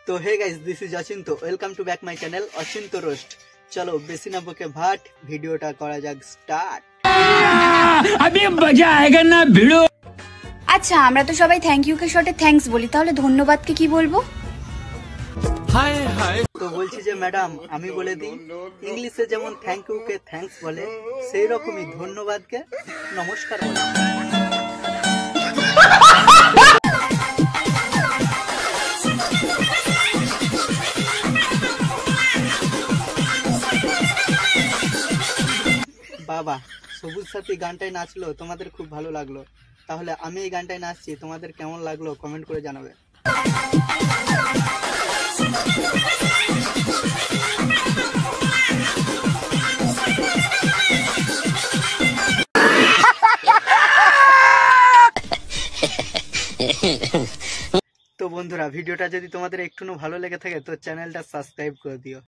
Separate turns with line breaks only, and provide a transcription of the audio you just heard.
तो hey guys, this is Achinto. Welcome to back my channel Achinto roast. चलो बेसी ना बके भाट ভিডিওটা করা যাক স্টার্ট।
अभी मजा आएगा ना भिड़ो।
আচ্ছা, আমরা তো সবাই থ্যাংক ইউ কে শর্টে থ্যাঙ্কস বলি, তাহলে ধন্যবাদকে কি বলবো?
তো বলছি যে ম্যাডাম, আমি বলে দিই, ইংলিশে যেমন থ্যাংক ইউ কে থ্যাঙ্কস বলে, সেই রকমই ধন্যবাদকে নমস্কার বলে। বাবা, সবুজ সাথী গানটায় নাচলো, তোমাদের খুব ভালো লাগলো। তাহলে আমি এই গানটায় নাচছি, তোমাদের কেমন লাগলো কমেন্ট করে জানাবে। তো বন্ধুরা, ভিডিওটা যদি তোমাদের একটুও ভালো লেগে থাকে তো চ্যানেলটা সাবস্ক্রাইব করে দিও।